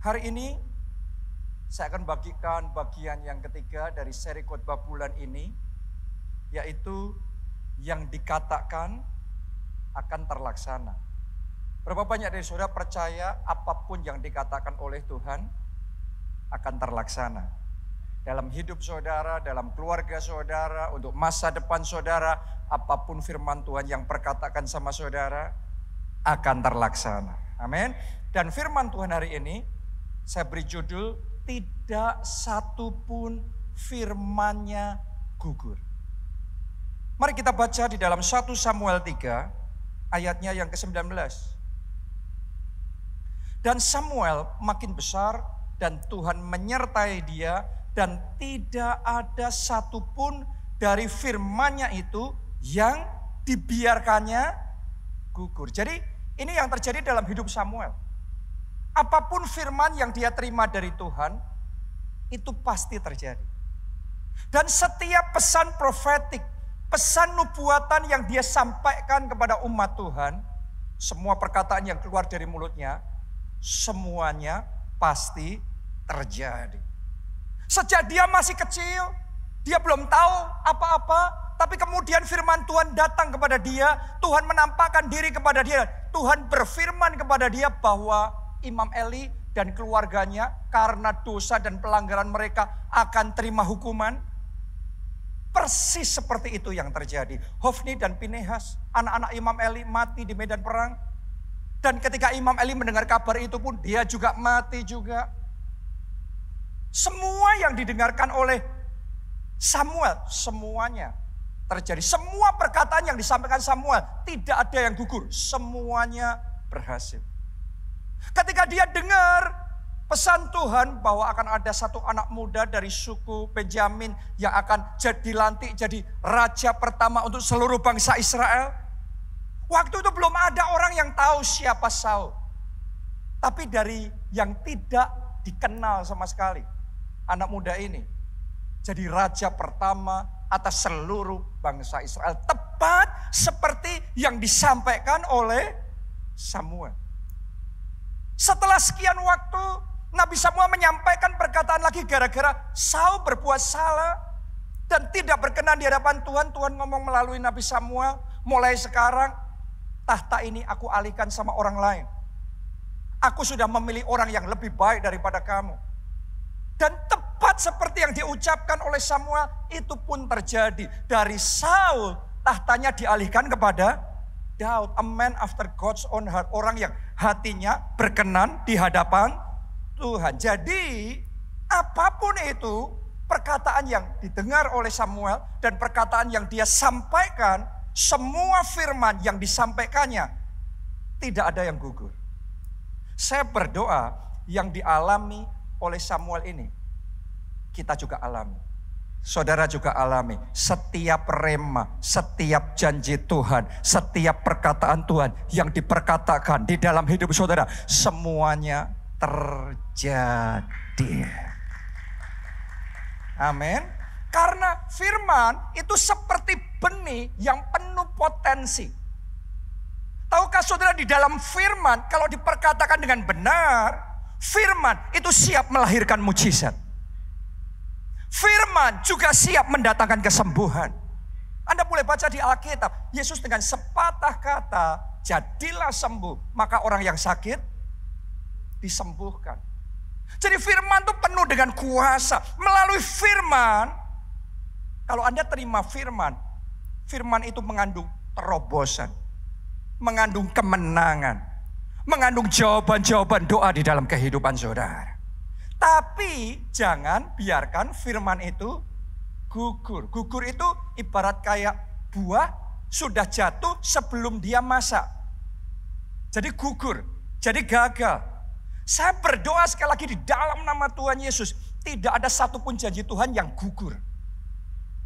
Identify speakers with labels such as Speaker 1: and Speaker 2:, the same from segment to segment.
Speaker 1: Hari ini saya akan bagikan bagian yang ketiga dari seri khotbah bulan ini, yaitu yang dikatakan akan terlaksana. Berapa banyak dari saudara percaya apapun yang dikatakan oleh Tuhan akan terlaksana? Dalam hidup saudara, dalam keluarga saudara, untuk masa depan saudara, apapun firman Tuhan yang perkatakan sama saudara akan terlaksana. Amin. Dan firman Tuhan hari ini saya beri judul, tidak satupun firman-Nya gugur. Mari kita baca di dalam 1 Samuel 3 ayatnya yang ke-19. Dan Samuel makin besar dan Tuhan menyertai dia dan tidak ada satupun dari firman-Nya itu yang dibiarkannya gugur. Jadi ini yang terjadi dalam hidup Samuel. Apapun firman yang dia terima dari Tuhan, itu pasti terjadi. Dan setiap pesan profetik, pesan nubuatan yang dia sampaikan kepada umat Tuhan, semua perkataan yang keluar dari mulutnya, semuanya pasti terjadi. Sejak dia masih kecil, dia belum tahu apa-apa, tapi kemudian firman Tuhan datang kepada dia, Tuhan menampakkan diri kepada dia, Tuhan berfirman kepada dia bahwa Imam Eli dan keluarganya karena dosa dan pelanggaran mereka akan terima hukuman. Persis seperti itu yang terjadi. Hofni dan Pinehas, anak-anak Imam Eli mati di medan perang. Dan ketika Imam Eli mendengar kabar itu pun dia juga mati juga. Semua yang didengarkan oleh Samuel, semuanya terjadi. Semua perkataan yang disampaikan Samuel tidak ada yang gugur. Semuanya berhasil. Ketika dia dengar pesan Tuhan bahwa akan ada satu anak muda dari suku Benjamin yang akan dilantik jadi raja pertama untuk seluruh bangsa Israel. Waktu itu belum ada orang yang tahu siapa Saul. Tapi dari yang tidak dikenal sama sekali, anak muda ini jadi raja pertama atas seluruh bangsa Israel. Tepat seperti yang disampaikan oleh Samuel. Setelah sekian waktu, Nabi Samuel menyampaikan perkataan lagi gara-gara Saul berbuat salah dan tidak berkenan di hadapan Tuhan. Tuhan ngomong melalui Nabi Samuel, mulai sekarang tahta ini aku alihkan sama orang lain. Aku sudah memilih orang yang lebih baik daripada kamu. Dan tepat seperti yang diucapkan oleh Samuel, itu pun terjadi. Dari Saul, tahtanya dialihkan kepada Daud, a man after God's own heart. Orang yang hatinya berkenan di hadapan Tuhan. Jadi apapun itu perkataan yang didengar oleh Samuel dan perkataan yang dia sampaikan, semua firman yang disampaikannya tidak ada yang gugur. Saya berdoa yang dialami oleh Samuel ini kita juga alami. Saudara juga alami. Setiap rema, setiap janji Tuhan, setiap perkataan Tuhan yang diperkatakan di dalam hidup saudara, semuanya terjadi. Amin. Karena firman itu seperti benih yang penuh potensi. Tahukah saudara, di dalam firman kalau diperkatakan dengan benar, firman itu siap melahirkan mujizat. Firman juga siap mendatangkan kesembuhan. Anda boleh baca di Alkitab, Yesus dengan sepatah kata, jadilah sembuh. Maka orang yang sakit disembuhkan. Jadi firman itu penuh dengan kuasa. Melalui firman, kalau Anda terima firman, firman itu mengandung terobosan, mengandung kemenangan, mengandung jawaban-jawaban doa di dalam kehidupan saudara. Tapi jangan biarkan firman itu gugur. Gugur itu ibarat kayak buah sudah jatuh sebelum dia masak. Jadi gugur, jadi gagal. Saya berdoa sekali lagi di dalam nama Tuhan Yesus, tidak ada satupun janji Tuhan yang gugur.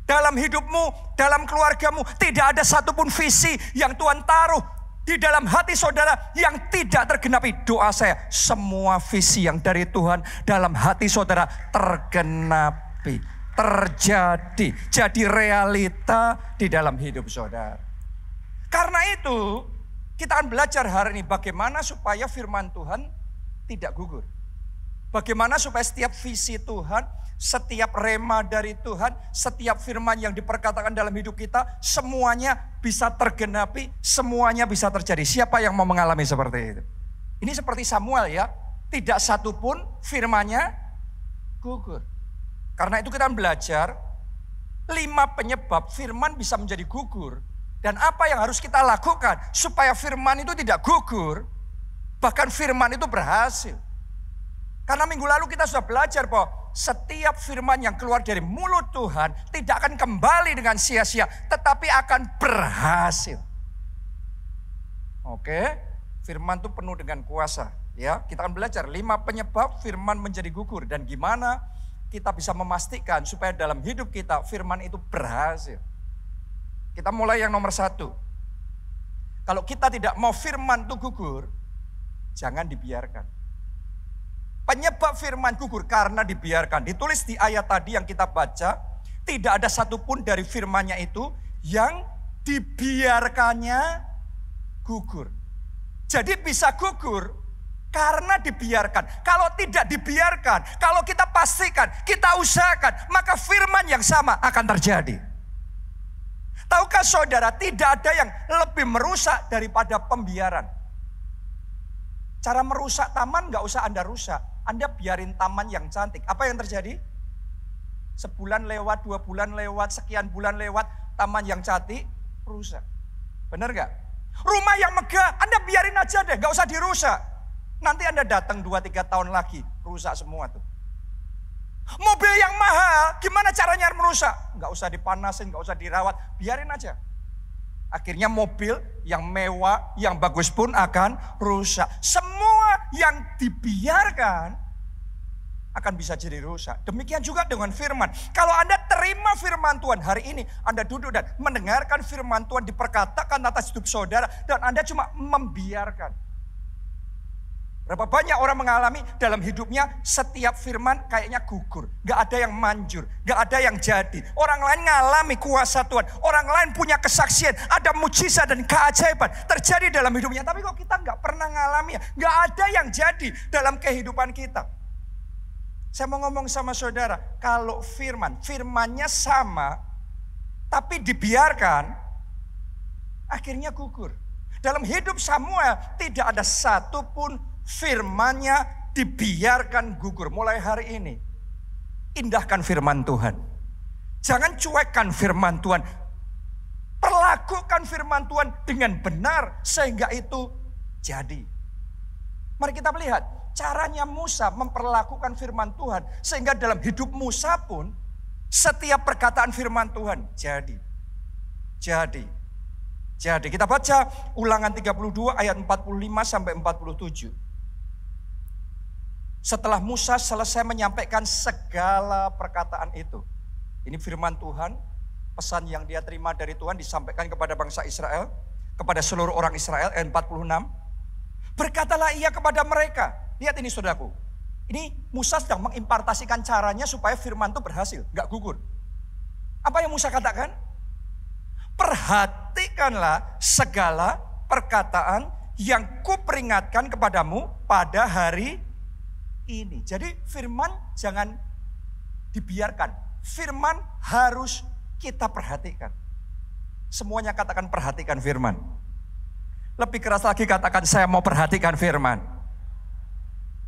Speaker 1: Dalam hidupmu, dalam keluargamu, tidak ada satupun visi yang Tuhan taruh di dalam hati saudara yang tidak tergenapi. Doa saya, semua visi yang dari Tuhan dalam hati saudara tergenapi, terjadi, jadi realita di dalam hidup saudara. Karena itu kita akan belajar hari ini bagaimana supaya firman Tuhan tidak gugur. Bagaimana supaya setiap visi Tuhan, setiap rema dari Tuhan, setiap firman yang diperkatakan dalam hidup kita, semuanya bisa tergenapi, semuanya bisa terjadi. Siapa yang mau mengalami seperti itu? Ini seperti Samuel ya, tidak satu pun firmannya gugur. Karena itu kita belajar 5 penyebab firman bisa menjadi gugur. Dan apa yang harus kita lakukan supaya firman itu tidak gugur, bahkan firman itu berhasil. Karena minggu lalu kita sudah belajar bahwa setiap firman yang keluar dari mulut Tuhan tidak akan kembali dengan sia-sia, tetapi akan berhasil. Oke, firman itu penuh dengan kuasa. Ya, kita akan belajar 5 penyebab firman menjadi gugur dan gimana kita bisa memastikan supaya dalam hidup kita firman itu berhasil. Kita mulai yang nomor 1. Kalau kita tidak mau firman itu gugur, jangan dibiarkan. Penyebab firman gugur karena dibiarkan. Ditulis di ayat tadi yang kita baca, tidak ada satupun dari firmannya itu yang dibiarkannya gugur. Jadi bisa gugur karena dibiarkan. Kalau tidak dibiarkan, kalau kita pastikan, kita usahakan, maka firman yang sama akan terjadi. Tahukah saudara, tidak ada yang lebih merusak daripada pembiaran. Cara merusak taman gak usah Anda rusak. Anda biarin taman yang cantik. Apa yang terjadi? Sebulan lewat, 2 bulan lewat, sekian bulan lewat, taman yang cantik rusak. Benar gak? Rumah yang megah, Anda biarin aja deh, gak usah dirusak. Nanti Anda datang 2-3 tahun lagi, rusak semua tuh. Mobil yang mahal, gimana caranya merusak? Gak usah dipanasin, gak usah dirawat, biarin aja. Akhirnya mobil yang mewah, yang bagus pun akan rusak. Semua yang dibiarkan akan bisa jadi rusak. Demikian juga dengan firman. Kalau Anda terima firman Tuhan hari ini, Anda duduk dan mendengarkan firman Tuhan diperkatakan atas hidup saudara, dan Anda cuma membiarkan. Berapa banyak orang mengalami dalam hidupnya setiap firman kayaknya gugur. Gak ada yang manjur, gak ada yang jadi. Orang lain ngalami kuasa Tuhan. Orang lain punya kesaksian, ada mujizat dan keajaiban terjadi dalam hidupnya. Tapi kok kita gak pernah ngalami ya. Gak ada yang jadi dalam kehidupan kita. Saya mau ngomong sama saudara, kalau firmannya sama, tapi dibiarkan, akhirnya gugur. Dalam hidup Samuel tidak ada satupun firmannya dibiarkan gugur. Mulai hari ini, indahkan firman Tuhan. Jangan cuekkan firman Tuhan. Perlakukan firman Tuhan dengan benar sehingga itu jadi. Mari kita melihat caranya Musa memperlakukan firman Tuhan. Sehingga dalam hidup Musa pun setiap perkataan firman Tuhan jadi. Jadi kita baca Ulangan 32 ayat 45 sampai 47. Setelah Musa selesai menyampaikan segala perkataan itu. Ini firman Tuhan, pesan yang dia terima dari Tuhan disampaikan kepada bangsa Israel, kepada seluruh orang Israel, ayat 46. Berkatalah ia kepada mereka. Lihat ini saudaraku. Ini Musa sedang mengimpartasikan caranya supaya firman itu berhasil, gak gugur. Apa yang Musa katakan? Perhatikanlah segala perkataan yang kuperingatkan kepadamu pada hari ini. Jadi firman jangan dibiarkan. Firman harus kita perhatikan. Semuanya katakan perhatikan firman. Lebih keras lagi katakan saya mau perhatikan firman.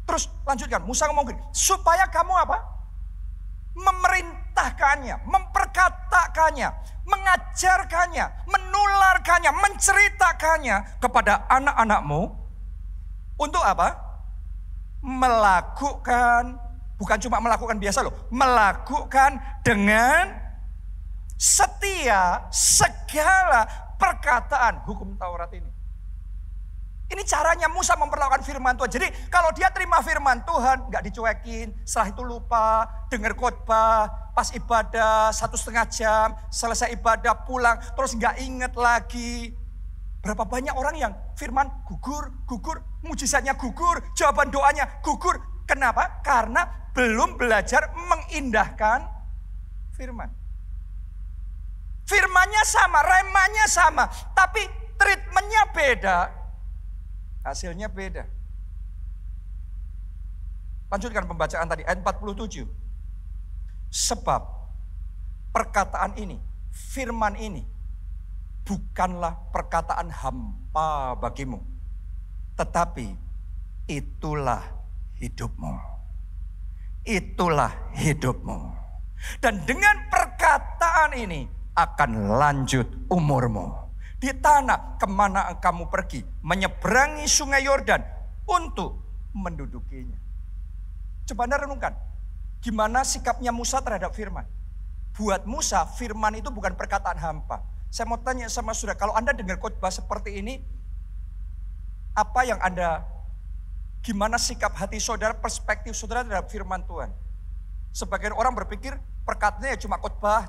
Speaker 1: Terus lanjutkan. Musa ngomong gini, supaya kamu apa? Memerintahkannya, memperkatakannya, mengajarkannya, menularkannya, menceritakannya kepada anak-anakmu. Untuk apa? Melakukan, bukan cuma melakukan biasa loh, melakukan dengan setia segala perkataan hukum Taurat ini. Ini caranya Musa memperlakukan firman Tuhan. Jadi kalau dia terima firman Tuhan, gak dicuekin, setelah itu lupa, dengar khotbah, pas ibadah 1,5 jam, selesai ibadah pulang, terus gak inget lagi. Berapa banyak orang yang firman gugur, mujizatnya gugur, jawaban doanya gugur. Kenapa? Karena belum belajar mengindahkan firman. Firmannya sama, remanya sama, tapi treatmentnya beda, hasilnya beda. Lanjutkan pembacaan tadi, ayat 47. Sebab perkataan ini, firman ini, bukanlah perkataan hampa bagimu, tetapi itulah hidupmu. Itulah hidupmu. Dan dengan perkataan ini akan lanjut umurmu. Di tanah kemana kamu pergi, menyeberangi sungai Yordan untuk mendudukinya. Coba Anda renungkan, gimana sikapnya Musa terhadap firman. Buat Musa, firman itu bukan perkataan hampa. Saya mau tanya sama saudara, kalau Anda dengar khotbah seperti ini, apa yang gimana sikap hati saudara, perspektif saudara terhadap firman Tuhan? Sebagian orang berpikir perkataannya cuma khotbah,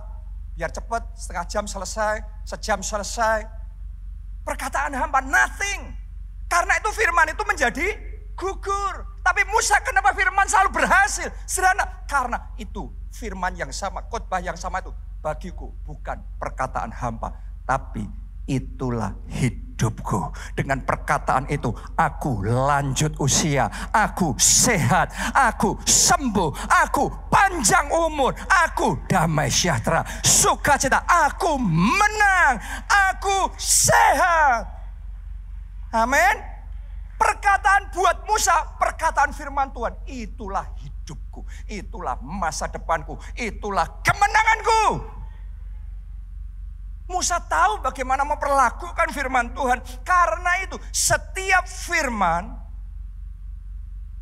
Speaker 1: biar cepat, setengah jam selesai, sejam selesai. Perkataan hampa, nothing. Karena itu firman itu menjadi gugur. Tapi Musa kenapa firman selalu berhasil? Sederhana, karena itu firman yang sama, khotbah yang sama itu bagiku bukan perkataan hampa, tapi itulah hidupku. Dengan perkataan itu aku lanjut usia, aku sehat, aku sembuh, aku panjang umur, aku damai sejahtera, sukacita, aku menang, aku sehat. Amin. Perkataan buat Musa, perkataan firman Tuhan, itulah hidupku, itulah masa depanku, itulah kemenanganku. Musa tahu bagaimana memperlakukan firman Tuhan. Karena itu setiap firman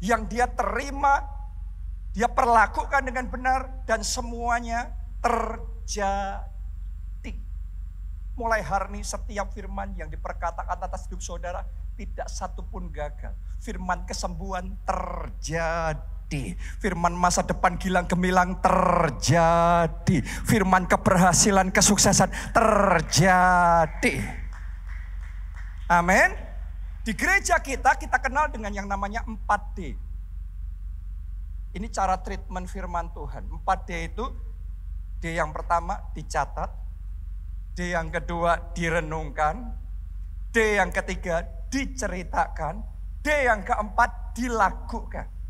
Speaker 1: yang dia terima, dia perlakukan dengan benar dan semuanya terjadi. Mulai hari ini setiap firman yang diperkatakan atas hidup saudara tidak satu pun gagal. Firman kesembuhan terjadi. Firman masa depan gilang gemilang terjadi. Firman keberhasilan, kesuksesan terjadi. Amin. Di gereja kita kenal dengan yang namanya 4D. Ini cara treatment firman Tuhan. 4D itu, D yang pertama dicatat, D yang kedua direnungkan, D yang ketiga diceritakan, D yang keempat dilakukan.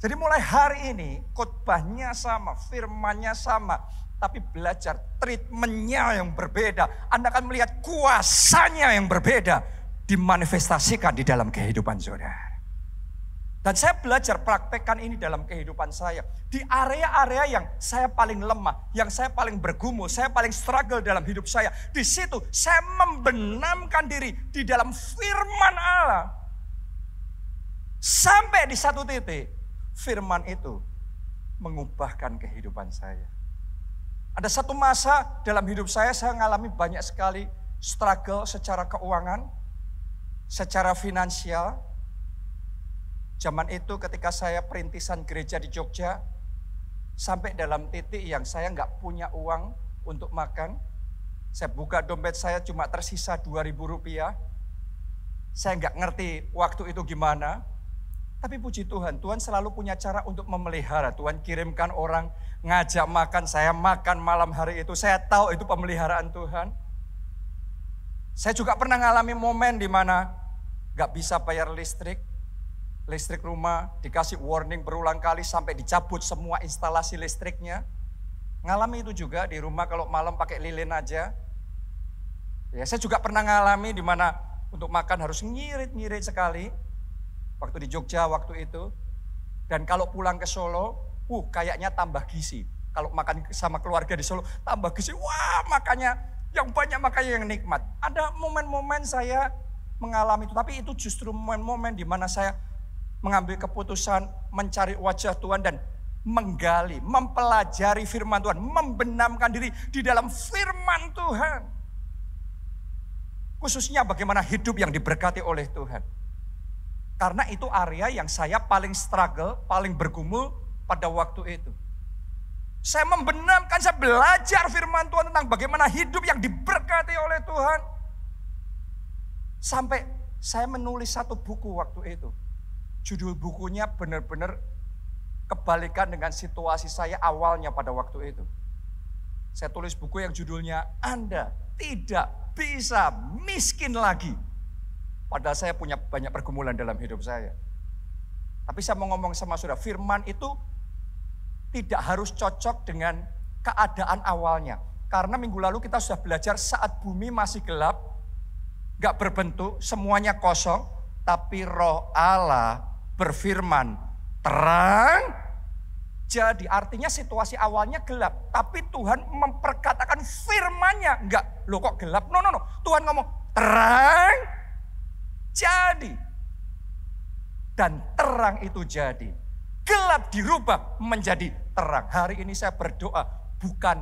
Speaker 1: Jadi mulai hari ini khotbahnya sama, firmannya sama, tapi belajar treatmentnya yang berbeda. Anda akan melihat kuasanya yang berbeda dimanifestasikan di dalam kehidupan saudara. Dan saya belajar praktekkan ini dalam kehidupan saya. Di area-area yang saya paling lemah, yang saya paling bergumul, saya paling struggle dalam hidup saya. Di situ saya membenamkan diri di dalam firman Allah. Sampai di satu titik, firman itu mengubahkan kehidupan saya. Ada satu masa dalam hidup saya mengalami banyak sekali struggle secara keuangan, secara finansial. Zaman itu ketika saya perintisan gereja di Jogja, sampai dalam titik yang saya nggak punya uang untuk makan. Saya buka dompet saya cuma tersisa 2.000 rupiah. Saya nggak ngerti waktu itu gimana. Tapi puji Tuhan, Tuhan selalu punya cara untuk memelihara. Tuhan kirimkan orang ngajak makan, saya makan malam hari itu. Saya tahu itu pemeliharaan Tuhan. Saya juga pernah ngalami momen di mana nggak bisa bayar listrik rumah, dikasih warning berulang kali sampai dicabut semua instalasi listriknya. Ngalami itu juga di rumah kalau malam pakai lilin aja. Ya, saya juga pernah ngalami di mana untuk makan harus ngirit-ngirit sekali. Waktu di Jogja waktu itu. Dan kalau pulang ke Solo, kayaknya tambah gizi. Kalau makan sama keluarga di Solo, tambah gizi. Wah, makanya yang banyak, makanya yang nikmat. Ada momen-momen saya mengalami itu. Tapi itu justru momen-momen di mana saya mengambil keputusan mencari wajah Tuhan dan menggali, mempelajari firman Tuhan, membenamkan diri di dalam firman Tuhan. Khususnya bagaimana hidup yang diberkati oleh Tuhan. Karena itu area yang saya paling struggle, paling bergumul pada waktu itu. Saya membenamkan, saya belajar firman Tuhan tentang bagaimana hidup yang diberkati oleh Tuhan. Sampai saya menulis satu buku waktu itu. Judul bukunya benar-benar kebalikan dengan situasi saya awalnya pada waktu itu. Saya tulis buku yang judulnya Anda Tidak Bisa Miskin Lagi. Padahal saya punya banyak pergumulan dalam hidup saya. Tapi saya mau ngomong sama saudara, firman itu tidak harus cocok dengan keadaan awalnya. Karena minggu lalu kita sudah belajar saat bumi masih gelap, gak berbentuk, semuanya kosong. Tapi Roh Allah berfirman, terang. Jadi artinya situasi awalnya gelap. Tapi Tuhan memperkatakan firman-Nya. Enggak, loh kok gelap? No. Tuhan ngomong, terang. Jadi. Dan terang itu jadi. Gelap dirubah menjadi terang. Hari ini saya berdoa, bukan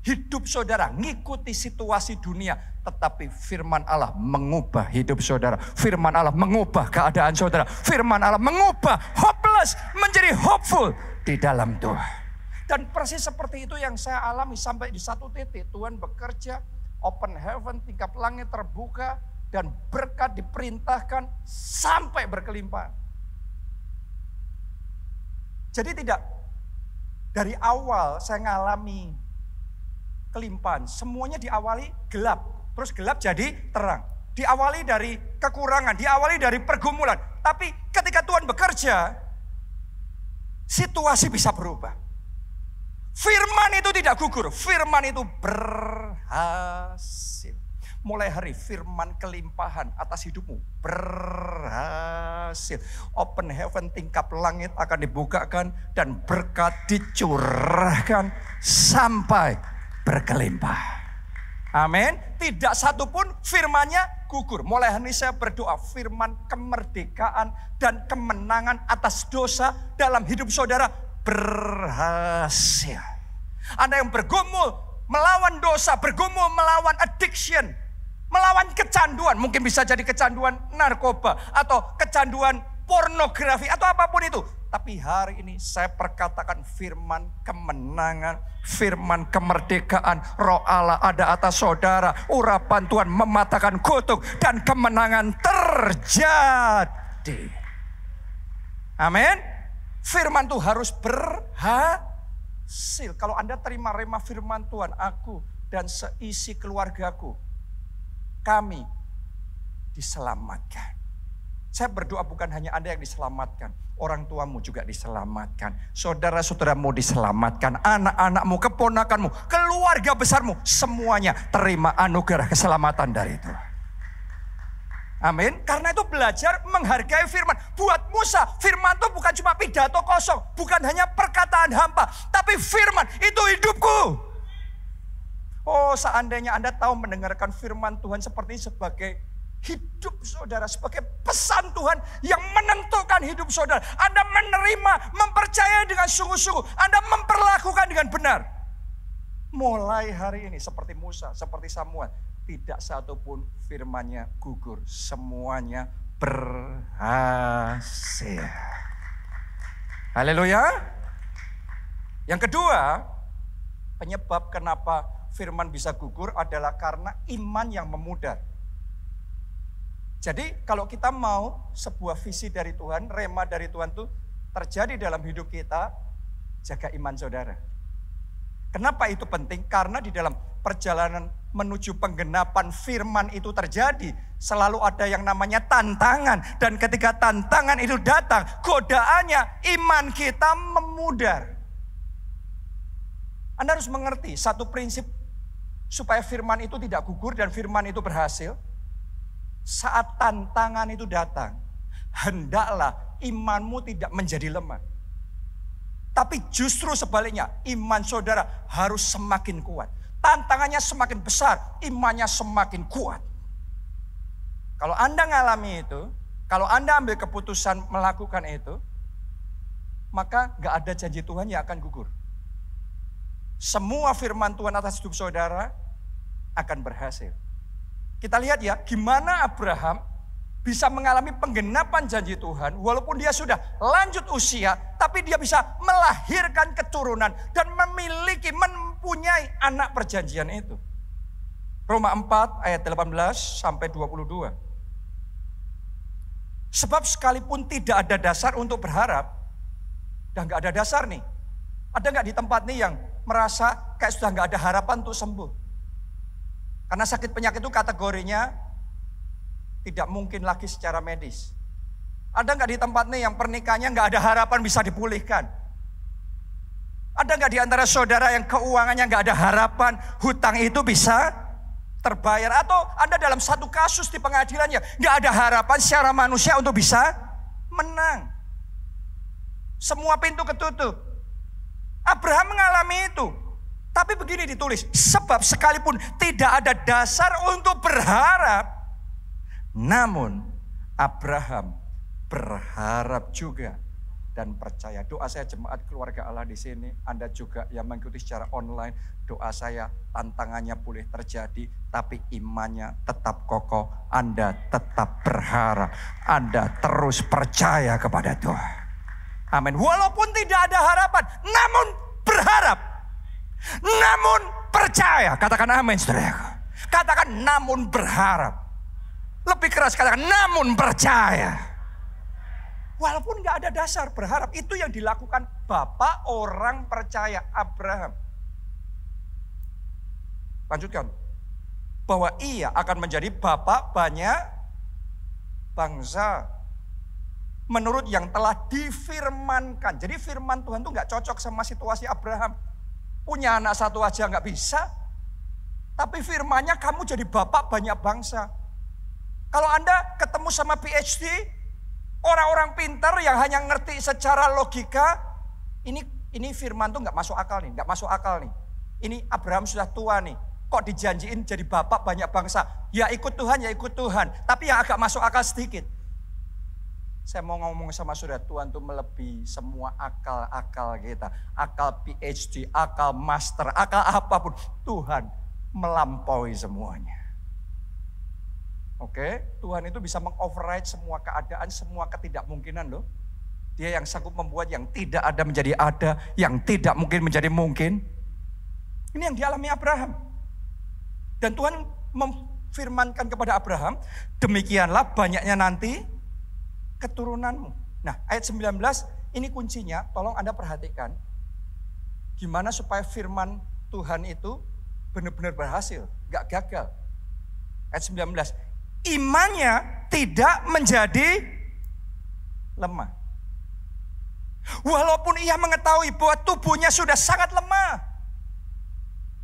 Speaker 1: hidup saudara ngikuti situasi dunia, tetapi firman Allah mengubah hidup saudara. Firman Allah mengubah keadaan saudara. Firman Allah mengubah hopeless menjadi hopeful di dalam Tuhan. Dan persis seperti itu yang saya alami sampai di satu titik. Tuhan bekerja, open heaven, tingkap langit terbuka, dan berkat diperintahkan sampai berkelimpahan. Jadi tidak dari awal saya ngalami kelimpahan. Semuanya diawali gelap. Terus gelap jadi terang. Diawali dari kekurangan, diawali dari pergumulan. Tapi ketika Tuhan bekerja, situasi bisa berubah. Firman itu tidak gugur, firman itu berhasil. Mulai hari firman kelimpahan atas hidupmu berhasil. Open heaven, tingkap langit akan dibukakan dan berkat dicurahkan sampai berkelimpah. Amin. Tidak satupun firman-Nya gugur. Mulai hari ini saya berdoa firman kemerdekaan dan kemenangan atas dosa dalam hidup saudara berhasil. Anda yang bergumul melawan dosa, bergumul melawan addiction, melawan kecanduan, mungkin bisa jadi kecanduan narkoba atau kecanduan pornografi atau apapun itu. Tapi hari ini saya perkatakan firman kemenangan, firman kemerdekaan, Roh Allah ada atas saudara. Urapan Tuhan mematahkan kutuk dan kemenangan terjadi. Amin. Firman itu harus berhasil. Kalau Anda terima rema firman Tuhan, aku dan seisi keluargaku, kami diselamatkan. Saya berdoa bukan hanya Anda yang diselamatkan, orang tuamu juga diselamatkan, saudara-saudaramu diselamatkan, anak-anakmu, keponakanmu, keluarga besarmu, semuanya terima anugerah keselamatan dari Tuhan. Amin. Karena itu belajar menghargai firman. Buat Musa, firman itu bukan cuma pidato kosong, bukan hanya perkataan hampa, tapi firman itu hidupku. Oh, seandainya Anda tahu mendengarkan firman Tuhan seperti sebagai hidup saudara, sebagai pesan Tuhan yang menentukan hidup saudara. Anda menerima, mempercayai dengan sungguh-sungguh. Anda memperlakukan dengan benar. Mulai hari ini seperti Musa, seperti Samuel, tidak satupun firman-Nya gugur. Semuanya berhasil. Haleluya. Yang kedua, penyebab kenapa firman bisa gugur adalah karena iman yang memudar. Jadi kalau kita mau sebuah visi dari Tuhan, rema dari Tuhan itu terjadi dalam hidup kita, jaga iman saudara. Kenapa itu penting? Karena di dalam perjalanan menuju penggenapan firman itu terjadi, selalu ada yang namanya tantangan. Dan ketika tantangan itu datang, godaannya iman kita memudar. Anda harus mengerti satu prinsip supaya firman itu tidak gugur dan firman itu berhasil. Saat tantangan itu datang, hendaklah imanmu tidak menjadi lemah. Tapi justru sebaliknya, iman saudara harus semakin kuat. Tantangannya semakin besar, imannya semakin kuat. Kalau Anda ngalami itu, kalau Anda ambil keputusan melakukan itu, maka gak ada janji Tuhan yang akan gugur. Semua firman Tuhan atas hidup saudara akan berhasil. Kita lihat ya, gimana Abraham bisa mengalami penggenapan janji Tuhan, walaupun dia sudah lanjut usia, tapi dia bisa melahirkan keturunan dan mempunyai anak perjanjian itu. Roma 4 ayat 18 sampai 22. Sebab sekalipun tidak ada dasar untuk berharap, dan gak ada dasar nih. Ada gak di tempat nih yang merasa kayak sudah gak ada harapan untuk sembuh? Karena sakit penyakit itu kategorinya tidak mungkin lagi secara medis. Ada nggak di tempat nih yang pernikahannya nggak ada harapan bisa dipulihkan? Ada nggak di antara saudara yang keuangannya nggak ada harapan hutang itu bisa terbayar? Atau Anda dalam satu kasus di pengadilannya nggak ada harapan secara manusia untuk bisa menang? Semua pintu ketutup. Abraham mengalami itu. Tapi begini ditulis, sebab sekalipun tidak ada dasar untuk berharap, namun Abraham berharap juga dan percaya. Doa saya jemaat keluarga Allah di sini, Anda juga yang mengikuti secara online, doa saya tantangannya boleh terjadi, tapi imannya tetap kokoh. Anda tetap berharap, Anda terus percaya kepada Tuhan. Amin. Walaupun tidak ada harapan, namun berharap, namun percaya. Katakan amin, saudara. Katakan namun berharap. Lebih keras katakan namun percaya. Walaupun nggak ada dasar berharap, itu yang dilakukan Bapak orang percaya Abraham. Lanjutkan. Bahwa ia akan menjadi bapak banyak bangsa. Menurut yang telah difirmankan. Jadi firman Tuhan itu nggak cocok sama situasi Abraham. Punya anak satu aja nggak bisa. Tapi firmannya kamu jadi bapak banyak bangsa. Kalau Anda ketemu sama PhD, orang-orang pintar yang hanya ngerti secara logika, ini firman tuh nggak masuk akal nih, nggak masuk akal nih. Ini Abraham sudah tua nih, kok dijanjiin jadi bapak banyak bangsa? Ya ikut Tuhan, ya ikut Tuhan. Tapi yang agak masuk akal sedikit. Saya mau ngomong sama saudara, Tuhan tuh melebihi semua akal-akal kita. Akal PhD, akal master, akal apapun. Tuhan melampaui semuanya. Oke, Tuhan itu bisa mengoverride semua keadaan, semua ketidakmungkinan loh. Dia yang sanggup membuat yang tidak ada menjadi ada, yang tidak mungkin menjadi mungkin. Ini yang dialami Abraham. Dan Tuhan memfirmankan kepada Abraham, demikianlah banyaknya nanti keturunanmu. Nah, ayat 19 ini kuncinya, tolong Anda perhatikan. Gimana supaya firman Tuhan itu benar-benar berhasil, gak gagal. Ayat 19, imannya tidak menjadi lemah. Walaupun ia mengetahui bahwa tubuhnya sudah sangat lemah.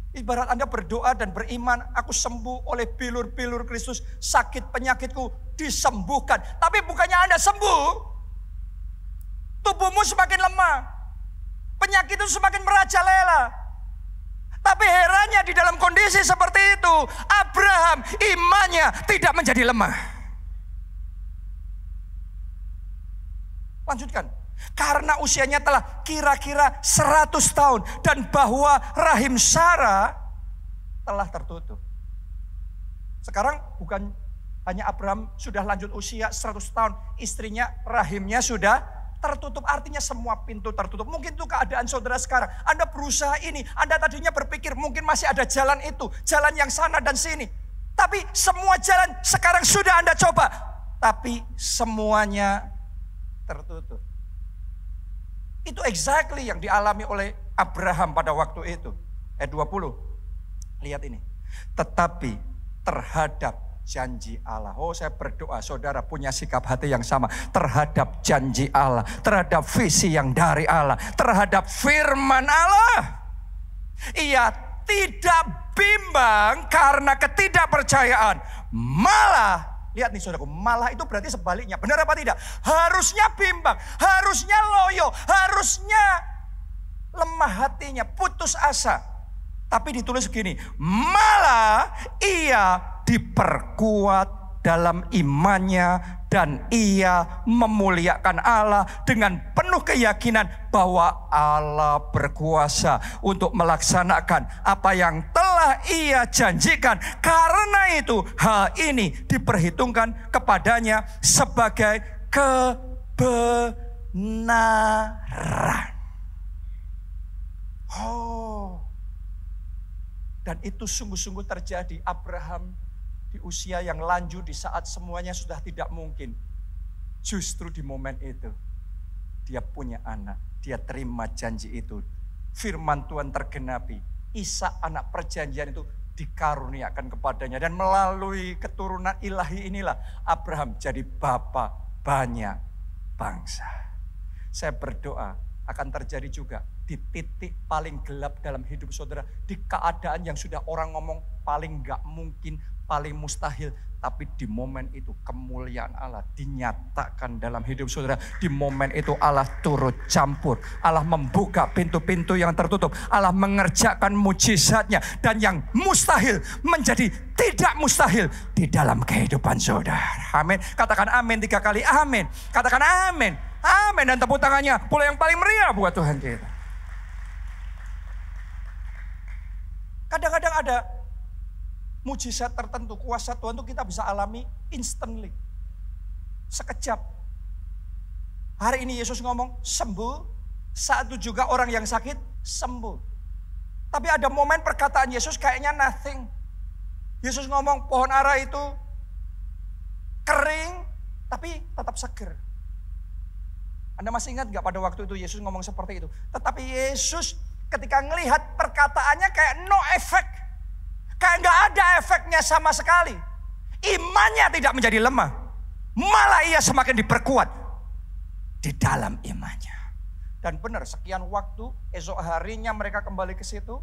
Speaker 1: Ibarat Anda berdoa dan beriman, aku sembuh oleh bilur-bilur Kristus, sakit penyakitku disembuhkan. Tapi bukannya Anda sembuh, tubuhmu semakin lemah, penyakit itu semakin merajalela. Tapi herannya di dalam kondisi seperti itu, Abraham imannya tidak menjadi lemah. Lanjutkan. Karena usianya telah kira-kira 100 tahun. Dan bahwa rahim Sarah telah tertutup. Sekarang bukan hanya Abraham sudah lanjut usia 100 tahun. Istrinya rahimnya sudah tertutup. Artinya semua pintu tertutup. Mungkin itu keadaan saudara sekarang. Anda berusaha ini. Anda tadinya berpikir mungkin masih ada jalan itu. Jalan yang sana dan sini. Tapi semua jalan sekarang sudah Anda coba. Tapi semuanya tertutup. Itu exactly yang dialami oleh Abraham pada waktu itu. Ayat 20. Lihat ini. Tetapi terhadap janji Allah. Oh, saya berdoa saudara punya sikap hati yang sama. Terhadap janji Allah. Terhadap visi yang dari Allah. Terhadap firman Allah. Ia tidak bimbang karena ketidakpercayaan. Malah, lihat nih saudaraku, malah itu berarti sebaliknya. Benar apa tidak? Harusnya bimbang, harusnya loyo, harusnya lemah hatinya, putus asa. Tapi ditulis begini, malah ia diperkuat dalam imannya dan ia memuliakan Allah dengan penuh keyakinan bahwa Allah berkuasa untuk melaksanakan apa yang telah ia janjikan. Karena itu hal ini diperhitungkan kepadanya sebagai kebenaran. Oh, dan itu sungguh-sungguh terjadi. Abraham di usia yang lanjut, di saat semuanya sudah tidak mungkin. Justru di momen itu, dia punya anak. Dia terima janji itu. Firman Tuhan tergenapi. Ishak anak perjanjian itu dikaruniakan kepadanya. Dan melalui keturunan ilahi inilah Abraham jadi bapa banyak bangsa. Saya berdoa akan terjadi juga di titik paling gelap dalam hidup saudara. Di keadaan yang sudah orang ngomong paling gak mungkin, paling mustahil. Tapi di momen itu kemuliaan Allah dinyatakan dalam hidup saudara. Di momen itu Allah turut campur. Allah membuka pintu-pintu yang tertutup. Allah mengerjakan mujizatnya. Dan yang mustahil menjadi tidak mustahil di dalam kehidupan saudara. Amin. Katakan amin 3 kali. Amin. Katakan amin. Amin. Dan tepuk tangannya pula yang paling meriah buat Tuhan kita. Kadang-kadang ada mujizat tertentu, kuasa Tuhan itu kita bisa alami instantly. Sekejap. Hari ini Yesus ngomong sembuh, saat itu juga orang yang sakit sembuh. Tapi ada momen perkataan Yesus kayaknya nothing. Yesus ngomong pohon ara itu kering, tapi tetap seger. Anda masih ingat gak pada waktu itu Yesus ngomong seperti itu? Tetapi Yesus ketika ngelihat perkataannya kayak no effect. Kayak gak ada efeknya sama sekali. Imannya tidak menjadi lemah. Malah ia semakin diperkuat di dalam imannya. Dan benar sekian waktu, esok harinya mereka kembali ke situ.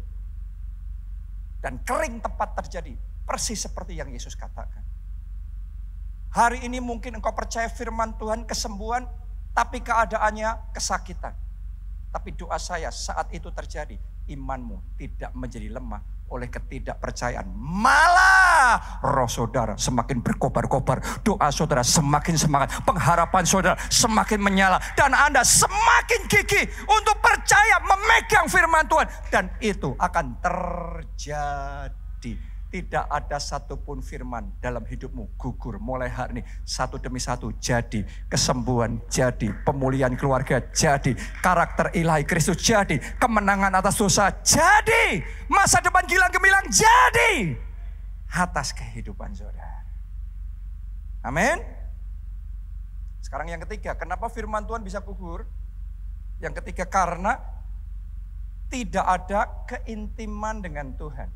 Speaker 1: Dan kering tepat terjadi. Persis seperti yang Yesus katakan. Hari ini mungkin engkau percaya firman Tuhan kesembuhan. Tapi keadaannya kesakitan. Tapi doa saya saat itu terjadi. Imanmu tidak menjadi lemah oleh ketidakpercayaan. Malah roh saudara semakin berkobar-kobar. Doa saudara semakin semangat. Pengharapan saudara semakin menyala. Dan Anda semakin gigih untuk percaya memegang firman Tuhan. Dan itu akan terjadi. Tidak ada satupun firman dalam hidupmu gugur. Mulai hari ini satu demi satu jadi. Kesembuhan jadi. Pemulihan keluarga jadi. Karakter ilahi Kristus jadi. Kemenangan atas dosa jadi. Masa depan gilang gemilang jadi. Atas kehidupan saudara. Amin. Sekarang yang ketiga. Kenapa firman Tuhan bisa gugur? Yang ketiga karena tidak ada keintiman dengan Tuhan.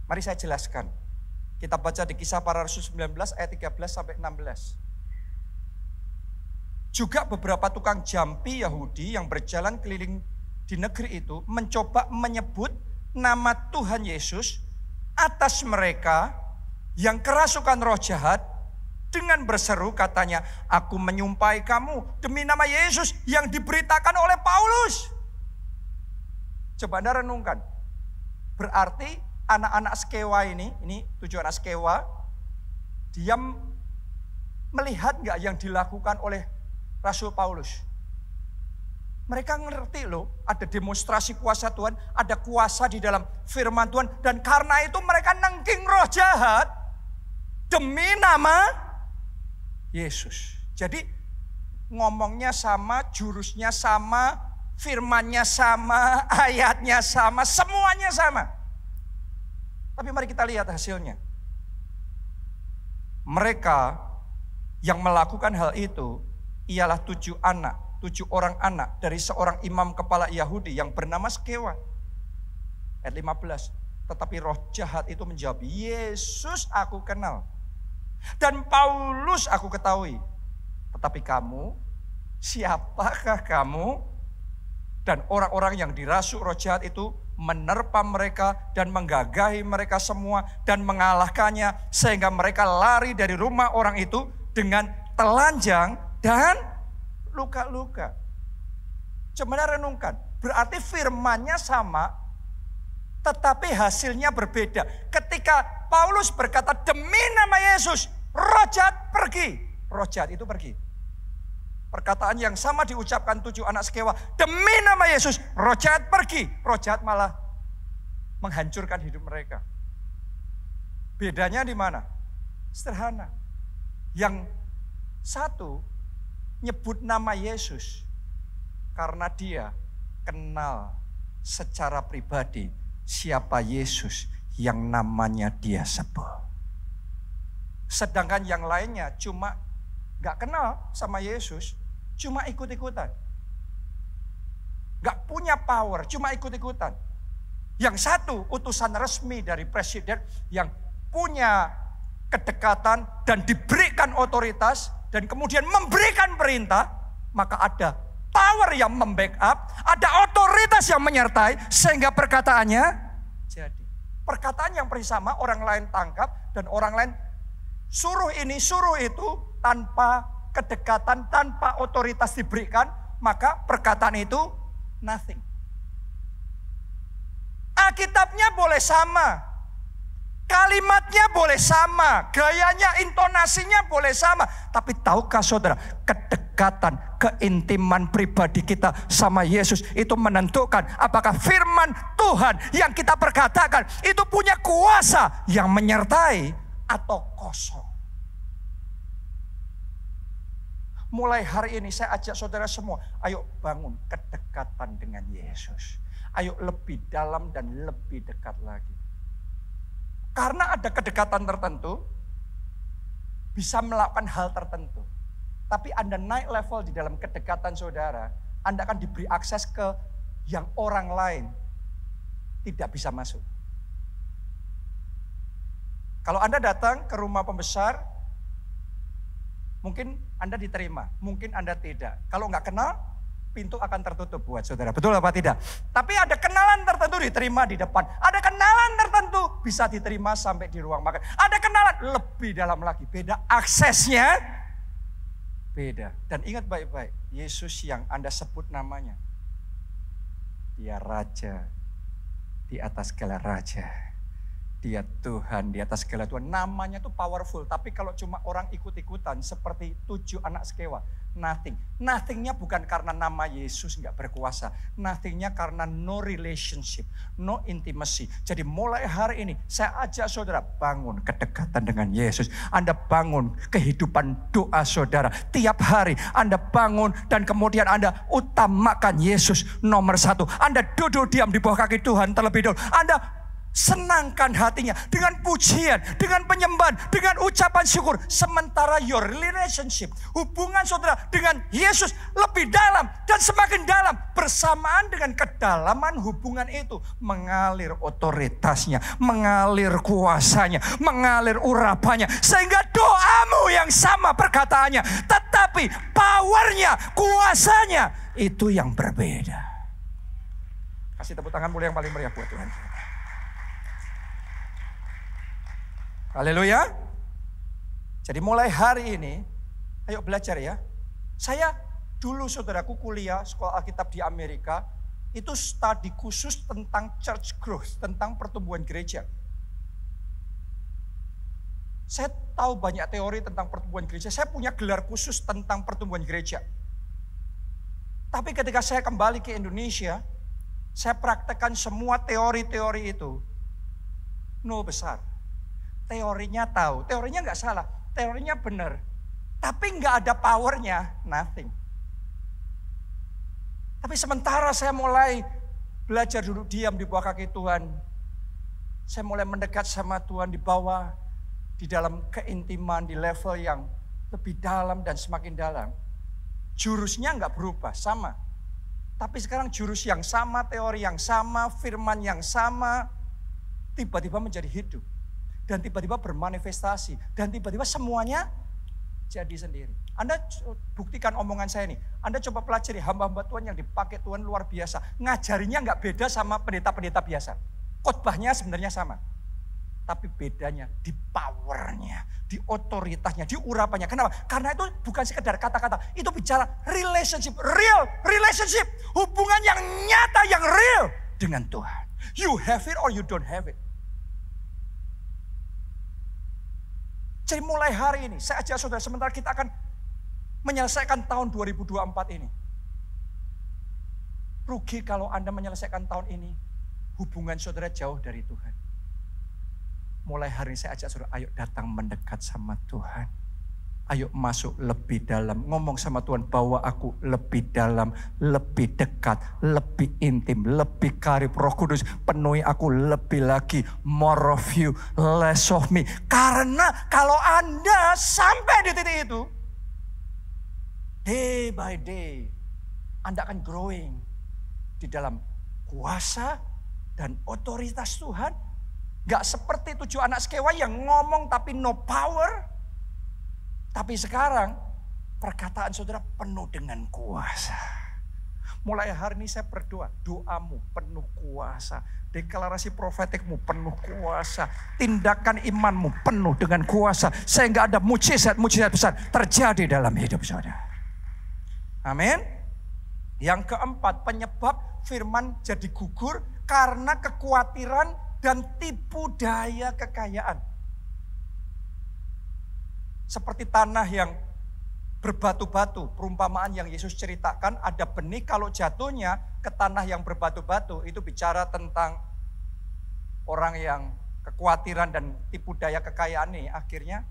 Speaker 1: Mari saya jelaskan. Kita baca di Kisah Para Rasul 19 ayat 13 sampai 16. Juga beberapa tukang jampi Yahudi yang berjalan keliling di negeri itu mencoba menyebut nama Tuhan Yesus atas mereka yang kerasukan roh jahat dengan berseru katanya, aku menyumpahi kamu demi nama Yesus yang diberitakan oleh Paulus. Coba Anda renungkan. Berarti anak-anak Skewa ini 7 anak Skewa, dia melihat gak yang dilakukan oleh Rasul Paulus? Mereka ngerti loh, ada demonstrasi kuasa Tuhan, ada kuasa di dalam firman Tuhan. Dan karena itu mereka nengking roh jahat demi nama Yesus. Jadi ngomongnya sama, jurusnya sama, firmannya sama, ayatnya sama, semuanya sama. Tapi mari kita lihat hasilnya. Mereka yang melakukan hal itu ialah 7 orang anak dari seorang imam kepala Yahudi yang bernama Skewa. Ayat 15. Tetapi roh jahat itu menjawab, Yesus aku kenal. Dan Paulus aku ketahui. Tetapi kamu, siapakah kamu? Dan orang-orang yang dirasuk roh jahat itu menerpa mereka dan menggagahi mereka semua dan mengalahkannya sehingga mereka lari dari rumah orang itu dengan telanjang dan luka-luka. Coba renungkan, berarti firmannya sama tetapi hasilnya berbeda. Ketika Paulus berkata demi nama Yesus, roh jahat pergi. Roh jahat itu pergi. Perkataan yang sama diucapkan 7 anak Skewa. Demi nama Yesus, roh jahat pergi. Roh jahat malah menghancurkan hidup mereka. Bedanya di mana? Sederhana. Yang satu nyebut nama Yesus karena dia kenal secara pribadi siapa Yesus yang namanya dia sebut. Sedangkan yang lainnya cuma gak kenal sama Yesus, cuma ikut-ikutan. Gak punya power, cuma ikut-ikutan. Yang satu utusan resmi dari presiden yang punya kedekatan dan diberikan otoritas. dan kemudian memberikan perintah, maka ada power yang membackup, ada otoritas yang menyertai sehingga perkataannya jadi. Perkataan yang bersama orang lain tangkap dan orang lain suruh ini, suruh itu tanpa kedekatan, tanpa otoritas diberikan, maka perkataan itu nothing. Alkitabnya boleh sama, kalimatnya boleh sama, gayanya, intonasinya boleh sama. Tapi tahukah saudara, kedekatan, keintiman pribadi kita sama Yesus itu menentukan apakah firman Tuhan yang kita perkatakan itu punya kuasa yang menyertai atau kosong. Mulai hari ini saya ajak saudara semua, ayo bangun kedekatan dengan Yesus. Ayo lebih dalam dan lebih dekat lagi. Karena ada kedekatan tertentu, bisa melakukan hal tertentu. Tapi Anda naik level di dalam kedekatan saudara, Anda akan diberi akses ke yang orang lain tidak bisa masuk. Kalau Anda datang ke rumah pembesar, mungkin Anda diterima, mungkin Anda tidak. Kalau nggak kenal, pintu akan tertutup buat saudara. Betul apa tidak? Tapi ada kenalan tertentu diterima di depan. Ada kenalan tertentu bisa diterima sampai di ruang makan. Ada kenalan lebih dalam lagi. Beda aksesnya. Beda. Dan ingat baik-baik. Yesus yang Anda sebut namanya. Dia Raja. Di atas segala Raja. Dia Tuhan di atas segala Tuhan. Namanya tuh powerful. Tapi kalau cuma orang ikut-ikutan seperti 7 anak sekewa. Nothing. Nothingnya bukan karena nama Yesus nggak berkuasa. Nothingnya karena no relationship. No intimacy. Jadi mulai hari ini saya ajak saudara bangun kedekatan dengan Yesus. Anda bangun kehidupan doa saudara. Tiap hari Anda bangun dan kemudian Anda utamakan Yesus nomor 1. Anda duduk diam di bawah kaki Tuhan terlebih dahulu. Anda senangkan hatinya dengan pujian, dengan penyembahan, dengan ucapan syukur. Sementara your relationship, hubungan saudara dengan Yesus lebih dalam dan semakin dalam. Bersamaan dengan kedalaman hubungan itu, mengalir otoritasnya, mengalir kuasanya, mengalir urapannya. Sehingga doamu yang sama perkataannya, tetapi powernya, kuasanya itu yang berbeda. Kasih tepuk tangan mulai yang paling meriah buat Tuhan. Haleluya. Jadi mulai hari ini, ayo belajar ya. Saya dulu saudaraku kuliah sekolah Alkitab di Amerika, itu studi khusus tentang church growth, tentang pertumbuhan gereja. Saya tahu banyak teori tentang pertumbuhan gereja, saya punya gelar khusus tentang pertumbuhan gereja. Tapi ketika saya kembali ke Indonesia, saya praktekkan semua teori-teori itu. Nol besar. Teorinya tahu, teorinya nggak salah, teorinya benar. Tapi nggak ada powernya, nothing. Tapi sementara saya mulai belajar duduk diam di bawah kaki Tuhan. Saya mulai mendekat sama Tuhan di bawah, di dalam keintiman, di level yang lebih dalam dan semakin dalam. Jurusnya nggak berubah, sama. Tapi sekarang jurus yang sama, teori yang sama, firman yang sama, tiba-tiba menjadi hidup. Dan tiba-tiba bermanifestasi. Dan tiba-tiba semuanya jadi sendiri. Anda buktikan omongan saya nih. Anda coba pelajari hamba-hamba Tuhan yang dipakai Tuhan luar biasa. Ngajarinya nggak beda sama pendeta-pendeta biasa. Khotbahnya sebenarnya sama. Tapi bedanya di powernya, di otoritasnya, di urapannya. Kenapa? Karena itu bukan sekedar kata-kata. Itu bicara relationship, real relationship. Hubungan yang nyata, yang real dengan Tuhan. You have it or you don't have it. Jadi mulai hari ini, saya ajak saudara, sementara kita akan menyelesaikan tahun 2024 ini. Rugi kalau Anda menyelesaikan tahun ini, hubungan saudara jauh dari Tuhan. Mulai hari ini saya ajak saudara, ayo datang mendekat sama Tuhan. Ayo masuk lebih dalam, ngomong sama Tuhan, bawa aku lebih dalam, lebih dekat, lebih intim, lebih karib. Roh Kudus penuhi aku lebih lagi, more of you, less of me. Karena kalau Anda sampai di titik itu, day by day, Anda akan growing di dalam kuasa dan otoritas Tuhan. Gak seperti 7 anak sekewa yang ngomong tapi no power. Tapi sekarang perkataan saudara penuh dengan kuasa. Mulai hari ini saya berdoa, doamu penuh kuasa. Deklarasi profetikmu penuh kuasa. Tindakan imanmu penuh dengan kuasa. Sehingga ada mujizat-mujizat besar terjadi dalam hidup saudara. Amin. Yang keempat, penyebab firman jadi gugur karena kekhawatiran dan tipu daya kekayaan. Seperti tanah yang berbatu-batu, perumpamaan yang Yesus ceritakan, ada benih kalau jatuhnya ke tanah yang berbatu-batu, itu bicara tentang orang yang kekhawatiran dan tipu daya kekayaan nih, akhirnya,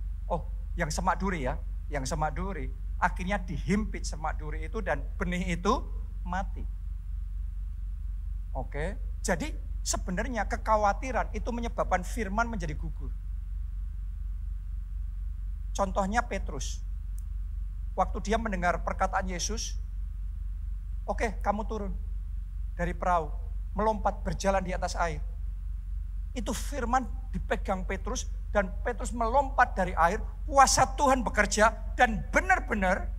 Speaker 1: yang semak duri ya, yang semak duri, akhirnya dihimpit semak duri itu dan benih itu mati. Oke, jadi sebenarnya kekhawatiran itu menyebabkan firman menjadi gugur. Contohnya Petrus. Waktu dia mendengar perkataan Yesus, oke, kamu turun dari perahu, melompat berjalan di atas air. Itu firman dipegang Petrus dan Petrus melompat dari air, kuasa Tuhan bekerja dan benar-benar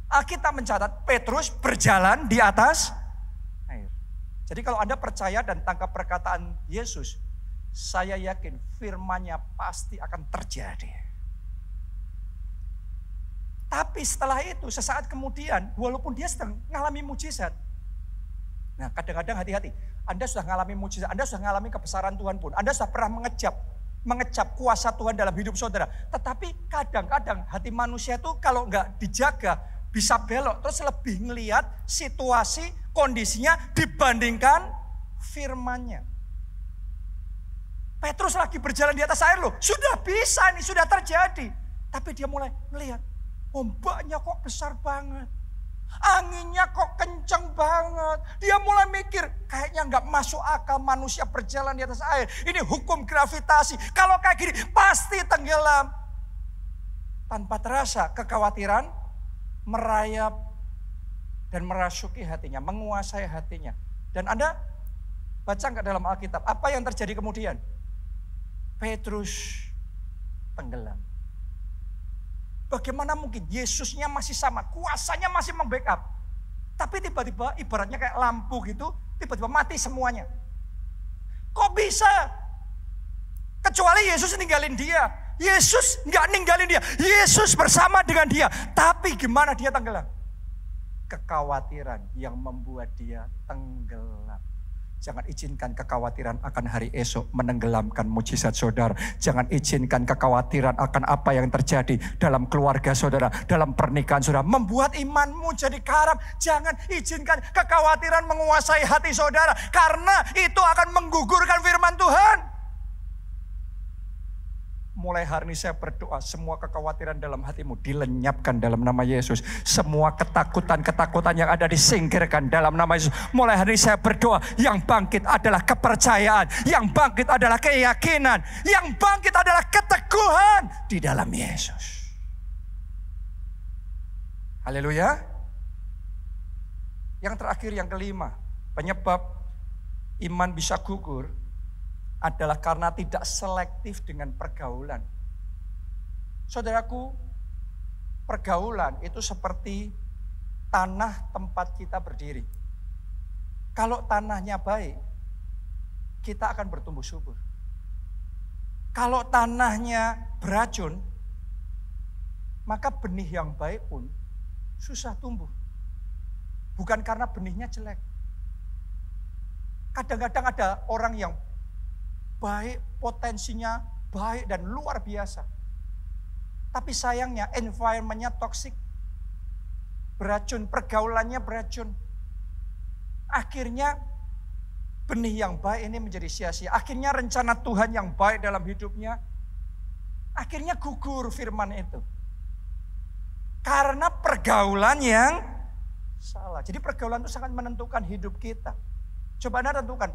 Speaker 1: Alkitab mencatat Petrus berjalan di atas air. Jadi kalau Anda percaya dan tangkap perkataan Yesus, saya yakin firman-Nya pasti akan terjadi. Tapi setelah itu sesaat kemudian walaupun dia sedang mengalami mujizat. Nah kadang-kadang hati-hati. Anda sudah mengalami mujizat, Anda sudah mengalami kebesaran Tuhan pun. Anda sudah pernah mengecap kuasa Tuhan dalam hidup saudara. Tetapi kadang-kadang hati manusia itu kalau nggak dijaga bisa belok. Terus lebih ngelihat situasi, kondisinya dibandingkan firman-Nya. Petrus lagi berjalan di atas air loh. Sudah bisa nih, sudah terjadi. Tapi dia mulai ngelihat. Ombaknya kok besar banget. Anginnya kok kencang banget. Dia mulai mikir, kayaknya nggak masuk akal manusia berjalan di atas air. Ini hukum gravitasi. Kalau kayak gini pasti tenggelam. Tanpa terasa kekhawatiran merayap dan merasuki hatinya, menguasai hatinya. Dan Anda baca nggak dalam Alkitab, apa yang terjadi kemudian? Petrus tenggelam. Bagaimana mungkin Yesusnya masih sama, kuasanya masih membackup. Tapi tiba-tiba ibaratnya kayak lampu gitu, tiba-tiba mati semuanya. Kok bisa? Kecuali Yesus ninggalin dia. Yesus nggak ninggalin dia. Yesus bersama dengan dia. Tapi gimana dia tenggelam? Kekhawatiran yang membuat dia tenggelam. Jangan izinkan kekhawatiran akan hari esok menenggelamkan mujizat saudara. Jangan izinkan kekhawatiran akan apa yang terjadi dalam keluarga saudara, dalam pernikahan saudara. Membuat imanmu jadi karam. Jangan izinkan kekhawatiran menguasai hati saudara. Karena itu akan menggugurkan firman Tuhan. Mulai hari ini saya berdoa semua kekhawatiran dalam hatimu dilenyapkan dalam nama Yesus. Semua ketakutan-ketakutan yang ada disingkirkan dalam nama Yesus. Mulai hari ini saya berdoa yang bangkit adalah kepercayaan. Yang bangkit adalah keyakinan. Yang bangkit adalah keteguhan di dalam Yesus. Haleluya. Yang terakhir, yang kelima. Penyebab iman bisa gugur adalah karena tidak selektif dengan pergaulan. Saudaraku, pergaulan itu seperti tanah tempat kita berdiri. Kalau tanahnya baik, kita akan bertumbuh subur. Kalau tanahnya beracun, maka benih yang baik pun susah tumbuh. Bukan karena benihnya jelek. Kadang-kadang ada orang yang baik, potensinya baik dan luar biasa. Tapi sayangnya environment-nya toksik. Beracun, pergaulannya beracun. Akhirnya benih yang baik ini menjadi sia-sia. Akhirnya rencana Tuhan yang baik dalam hidupnya, akhirnya gugur firman itu. Karena pergaulan yang salah. Jadi pergaulan itu sangat menentukan hidup kita. Coba Anda tentukan.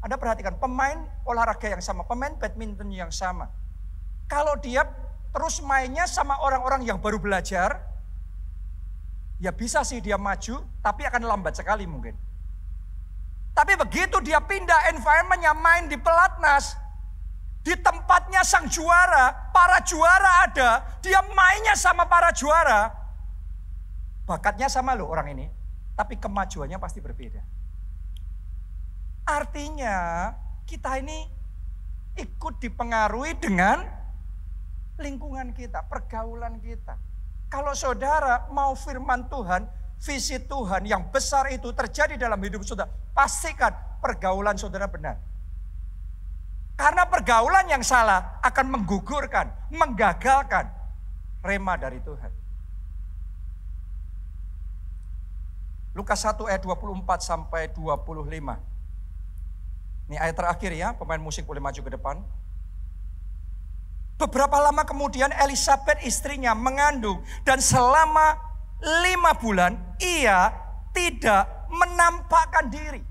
Speaker 1: Anda perhatikan pemain olahraga yang sama, pemain badminton yang sama. Kalau dia terus mainnya sama orang-orang yang baru belajar, ya bisa sih dia maju, tapi akan lambat sekali mungkin. Tapi begitu dia pindah environment-nya main di pelatnas, di tempatnya sang juara, para juara ada, dia mainnya sama para juara, Bakatnya sama loh orang ini, tapi kemajuannya pasti berbeda. Artinya kita ini ikut dipengaruhi dengan lingkungan kita, pergaulan kita. Kalau saudara mau firman Tuhan, visi Tuhan yang besar itu terjadi dalam hidup saudara, pastikan pergaulan saudara benar. Karena pergaulan yang salah akan menggugurkan, menggagalkan rema dari Tuhan. Lukas 1 ayat 24 sampai 25. Ini ayat terakhir ya, pemain musik boleh maju ke depan. Beberapa lama kemudian Elisabeth istrinya mengandung dan selama 5 bulan ia tidak menampakkan diri.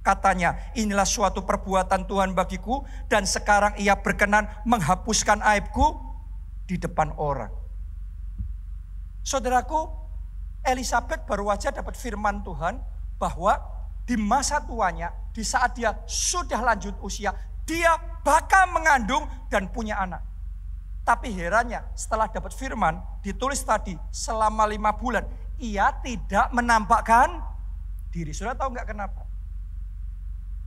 Speaker 1: Katanya, inilah suatu perbuatan Tuhan bagiku dan sekarang ia berkenan menghapuskan aibku di depan orang. Saudaraku, Elisabeth baru saja dapat firman Tuhan bahwa di masa tuanya, di saat dia sudah lanjut usia, dia bakal mengandung dan punya anak. Tapi herannya setelah dapat firman, ditulis tadi selama 5 bulan, ia tidak menampakkan diri. Saudara tahu nggak kenapa?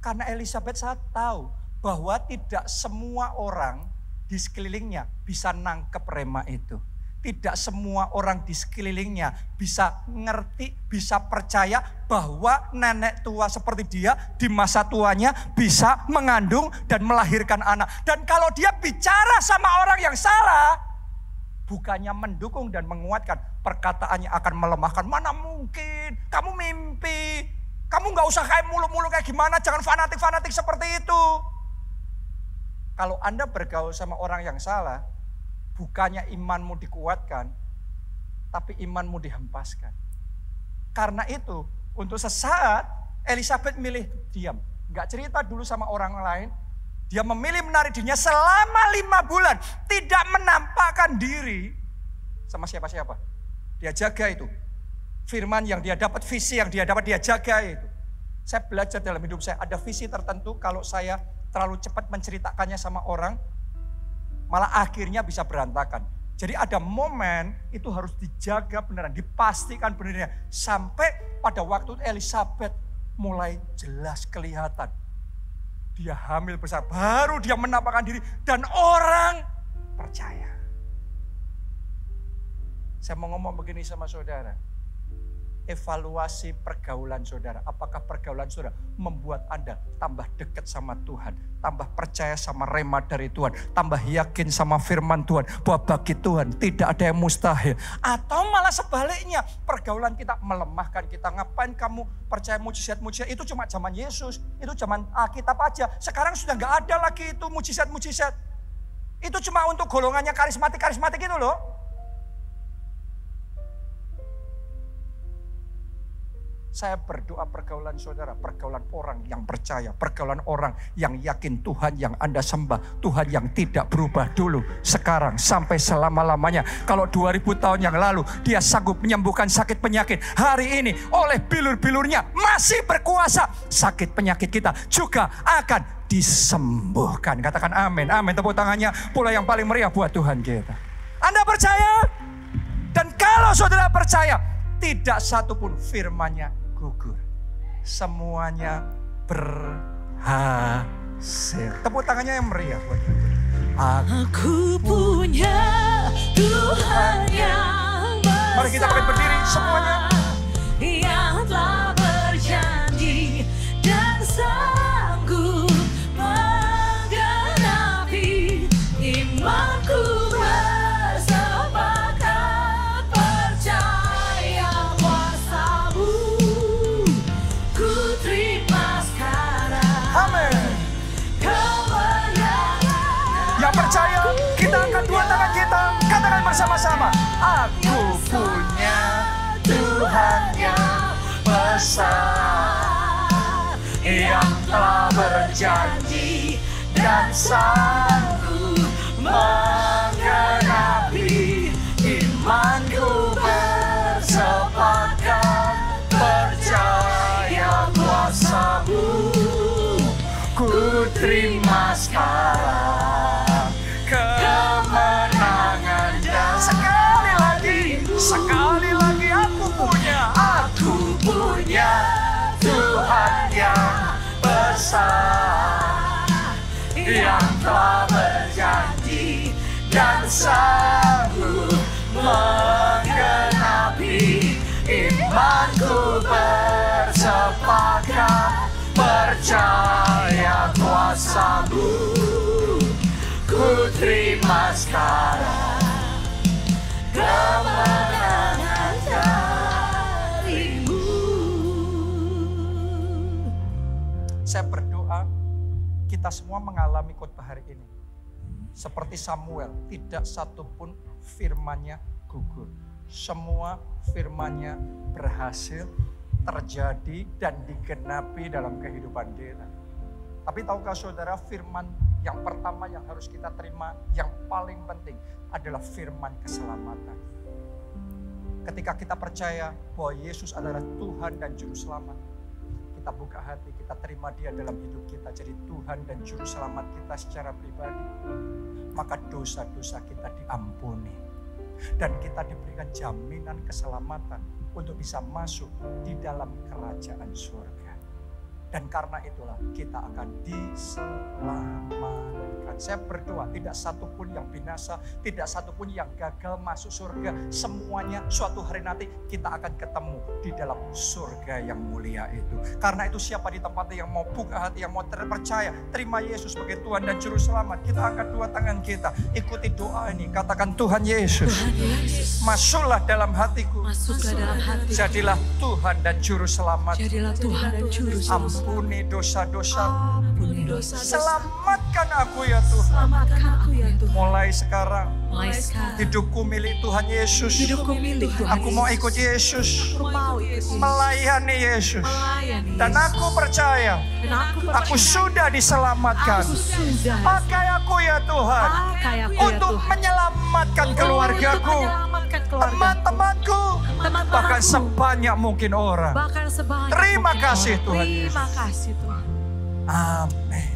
Speaker 1: Karena Elisabeth saat tahu bahwa tidak semua orang di sekelilingnya bisa nangkep rema itu. Tidak semua orang di sekelilingnya bisa ngerti, bisa percaya bahwa nenek tua seperti dia di masa tuanya bisa mengandung dan melahirkan anak. Dan kalau dia bicara sama orang yang salah, bukannya mendukung dan menguatkan, perkataannya akan melemahkan. Mana mungkin, kamu mimpi, kamu gak usah kayak mulu-mulu kayak gimana, jangan fanatik-fanatik seperti itu. Kalau Anda bergaul sama orang yang salah, bukannya imanmu dikuatkan, tapi imanmu dihempaskan. Karena itu, untuk sesaat Elisabeth milih diam. Gak cerita dulu sama orang lain. Dia memilih menarik dirinya selama 5 bulan. Tidak menampakkan diri sama siapa-siapa. Dia jaga itu. Firman yang dia dapat, visi yang dia dapat, dia jaga itu. Saya belajar dalam hidup saya, ada visi tertentu kalau saya terlalu cepat menceritakannya sama orang, malah akhirnya bisa berantakan. Jadi ada momen itu harus dijaga beneran, dipastikan beneran. Sampai pada waktu Elisabeth mulai jelas kelihatan. Dia hamil besar, baru dia menampakkan diri dan orang percaya. Saya mau ngomong begini sama saudara. Evaluasi pergaulan saudara. Apakah pergaulan saudara membuat Anda tambah dekat sama Tuhan, tambah percaya sama rema dari Tuhan, tambah yakin sama firman Tuhan bahwa bagi Tuhan tidak ada yang mustahil, atau malah sebaliknya pergaulan kita melemahkan kita. Ngapain kamu percaya mujizat-mujizat? Itu cuma zaman Yesus, itu zaman Alkitab aja. Sekarang sudah nggak ada lagi itu mujizat-mujizat. Itu cuma untuk golongannya karismatik itu loh. Saya berdoa pergaulan saudara, pergaulan orang yang percaya, pergaulan orang yang yakin Tuhan yang Anda sembah, Tuhan yang tidak berubah dulu, sekarang sampai selama-lamanya. Kalau 2000 tahun yang lalu dia sanggup menyembuhkan sakit penyakit, hari ini oleh bilur-bilurnya masih berkuasa. Sakit penyakit kita juga akan disembuhkan. Katakan amin, amin. Tepuk tangannya pula yang paling meriah buat Tuhan kita. Anda percaya? Dan kalau saudara percaya, tidak satupun firman-Nya gugur. Semuanya berhasil. Tepuk tangannya yang meriah buat Tuhan.
Speaker 2: Aku punya Tuhan yang besar.
Speaker 1: Mari kita bangkit berdiri semuanya.
Speaker 2: Yang telah berjanji dan sanggup menggenapi imanku.
Speaker 1: Percaya, kita angkat dua tangan kita, katakan bersama-sama. Aku punya Tuhan yang besar, yang telah berjanji dan sanggup menggenapi imanku. Bersepakat percaya kuasa-Mu, ku terima sekarang kemenangan dan sekali lagi aku Tuhan yang besar, yang telah berjanji dan sanggup menggenapi. Imanku bersepakat, percaya kuasa-Mu, ku terima sekarang kemenangan dari-Mu. Saya berdoa kita semua mengalami khotbah hari ini seperti Samuel, tidak satupun firman-Nya gugur. Semua firman-Nya berhasil terjadi dan digenapi dalam kehidupan kita. Tapi tahukah saudara, firman yang pertama yang harus kita terima, yang paling penting adalah firman keselamatan. Ketika kita percaya bahwa Yesus adalah Tuhan dan Juru Selamat, kita buka hati, kita terima Dia dalam hidup kita jadi Tuhan dan Juru Selamat kita secara pribadi, maka dosa-dosa kita diampuni. Dan kita diberikan jaminan keselamatan untuk bisa masuk di dalam kerajaan surga. Dan karena itulah kita akan diselamatkan. Saya berdoa tidak satupun yang binasa, tidak satupun yang gagal masuk surga. Semuanya suatu hari nanti kita akan ketemu di dalam surga yang mulia itu. Karena itu siapa di tempatnya yang mau buka hati, yang mau terpercaya, terima Yesus sebagai Tuhan dan Juru Selamat. Kita angkat dua tangan kita, ikuti doa ini. Katakan, Tuhan Yesus, masuklah dalam hatiku.
Speaker 2: Masuklah dalam hati.
Speaker 1: Jadilah Tuhan dan Juru Selamat.
Speaker 2: Jadilah Tuhan dan Juru Selamat.
Speaker 1: Ampuni dosa-dosa.
Speaker 2: Ampuni dosa-dosa.
Speaker 1: Selamatkan aku ya Tuhan.
Speaker 2: Selamatkan aku ya Tuhan.
Speaker 1: Mulai sekarang.
Speaker 2: Mulai sekarang.
Speaker 1: Hidupku milik Tuhan Yesus.
Speaker 2: Hidupku milik Tuhan.
Speaker 1: Aku mau ikut Yesus.
Speaker 2: Aku mau ikut Yesus.
Speaker 1: Melayani Yesus.
Speaker 2: Melayani
Speaker 1: Dan
Speaker 2: Yesus.
Speaker 1: aku percaya.
Speaker 2: Dan
Speaker 1: Aku sudah diselamatkan.
Speaker 2: Aku sudah.
Speaker 1: Pakai aku ya Tuhan.
Speaker 2: Pakai aku ya
Speaker 1: Untuk
Speaker 2: Tuhan.
Speaker 1: menyelamatkan keluargaku.
Speaker 2: Untuk menyelamatkan keluargaku.
Speaker 1: Teman-temanku.
Speaker 2: Teman-temanku.
Speaker 1: Bahkan sebanyak mungkin orang.
Speaker 2: Bahkan sebanyak
Speaker 1: Terima
Speaker 2: mungkin
Speaker 1: kasih
Speaker 2: orang.
Speaker 1: Tuhan
Speaker 2: Terima
Speaker 1: Yesus.
Speaker 2: kasih Tuhan.
Speaker 1: Amin.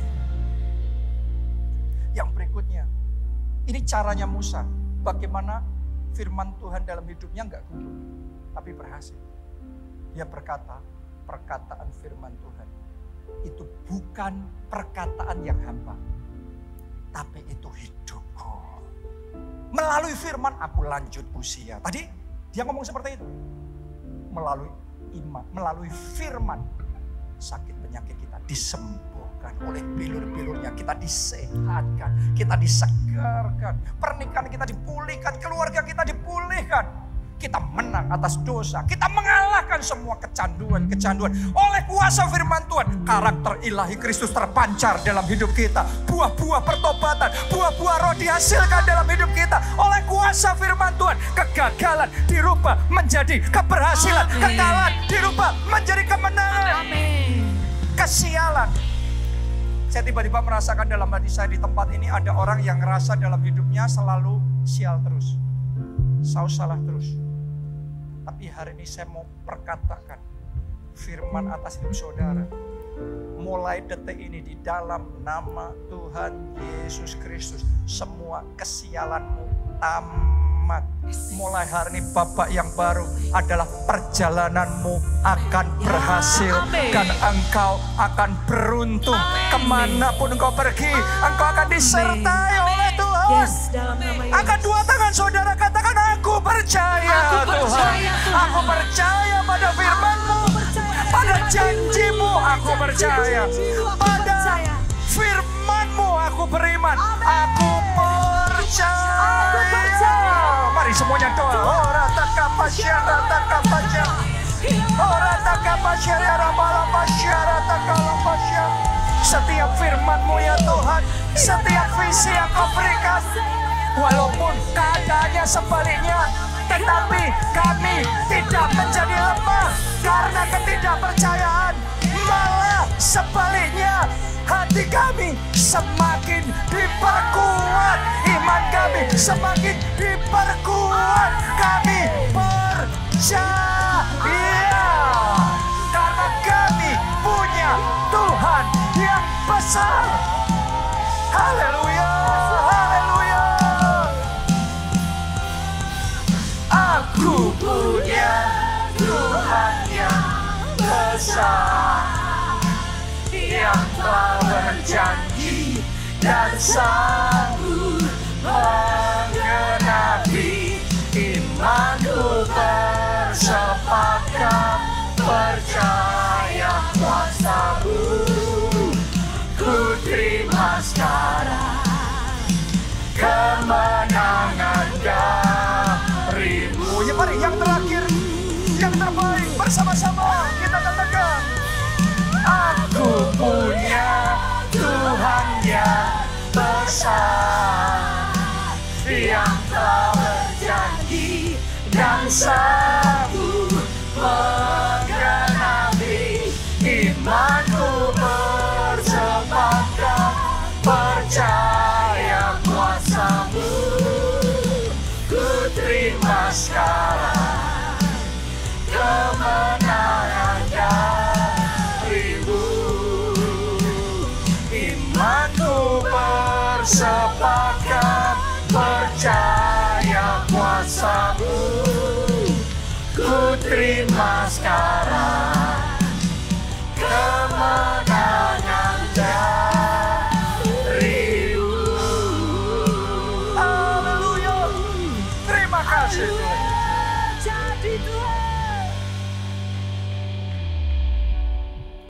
Speaker 1: Yang berikutnya, ini caranya Musa. Bagaimana firman Tuhan dalam hidupnya enggak gugur, tapi berhasil. Dia berkata, perkataan firman Tuhan itu bukan perkataan yang hampa, tapi itu hidupku. Melalui firman aku lanjut usia. Tadi dia ngomong seperti itu. Melalui iman, melalui firman, sakit penyakit kita disembuhkan oleh bilur-bilurnya, kita disehatkan, kita disegarkan, pernikahan kita dipulihkan, keluarga kita dipulihkan, kita menang atas dosa, kita mengalahkan semua kecanduan-kecanduan oleh kuasa firman Tuhan. Karakter ilahi Kristus terpancar dalam hidup kita, buah-buah pertobatan, buah-buah roh dihasilkan dalam hidup kita oleh kuasa firman Tuhan. Kegagalan dirubah menjadi keberhasilan,
Speaker 2: Amin.
Speaker 1: kekalahan dirubah menjadi kemenangan.
Speaker 2: Amin.
Speaker 1: Kesialan. Saya tiba-tiba merasakan dalam hati saya di tempat ini ada orang yang ngerasa dalam hidupnya selalu sial terus. Salah terus. Tapi hari ini saya mau perkatakan firman atas hidup saudara. Mulai detik ini di dalam nama Tuhan Yesus Kristus, semua kesialanmu tamat. Mulai hari ini babak yang baru adalah perjalananmu akan berhasil.
Speaker 2: Amin.
Speaker 1: Dan engkau akan beruntung.
Speaker 2: Amin.
Speaker 1: Kemanapun engkau pergi, engkau akan disertai oleh Tuhan.
Speaker 2: Yes, dalam nama Yesus.
Speaker 1: Angkat dua tangan saudara, katakan aku percaya,
Speaker 2: Aku
Speaker 1: Tuhan.
Speaker 2: percaya, Tuhan.
Speaker 1: Aku percaya pada firman-Mu, pada janji-Mu aku percaya, pada firman-Mu aku beriman, aku percaya.
Speaker 2: Aku percaya.
Speaker 1: Mari semuanya doa. Ora takapasyara takapasya, ora takapasyara rabalapasyara takalapasya. Setiap firman-Mu ya Tuhan, setiap visi yang Kau berikan, walaupun keadaannya sebaliknya, tetapi kami tidak menjadi lemah karena ketidakpercayaan. Malah sebaliknya, hati kami semakin diperkuat, iman kami semakin diperkuat. Kami percaya karena kami punya Tuhan yang besar. Haleluya, haleluya. Aku punya Tuhan yang besar. besar yang telah berjanji dan sanggup menggenapi. Imanku bersepakat percaya kuasa-Mu, ku terima sekarang kemenangan dari-Mu. Ya mari yang terakhir, yang terbaik, bersama-sama kita katakan, aku punya Tuhan yang besar, yang telah berjanji dan sanggup menggenapi. Imanku bersepakat percaya kuasa-Mu, ku terima sekarang kemenangan dari-Mu. Imanku bersepakat percaya kuasa-Mu, ku terima sekarang kemenangan dari-Mu. Haleluya. Terima kasih Tuhan.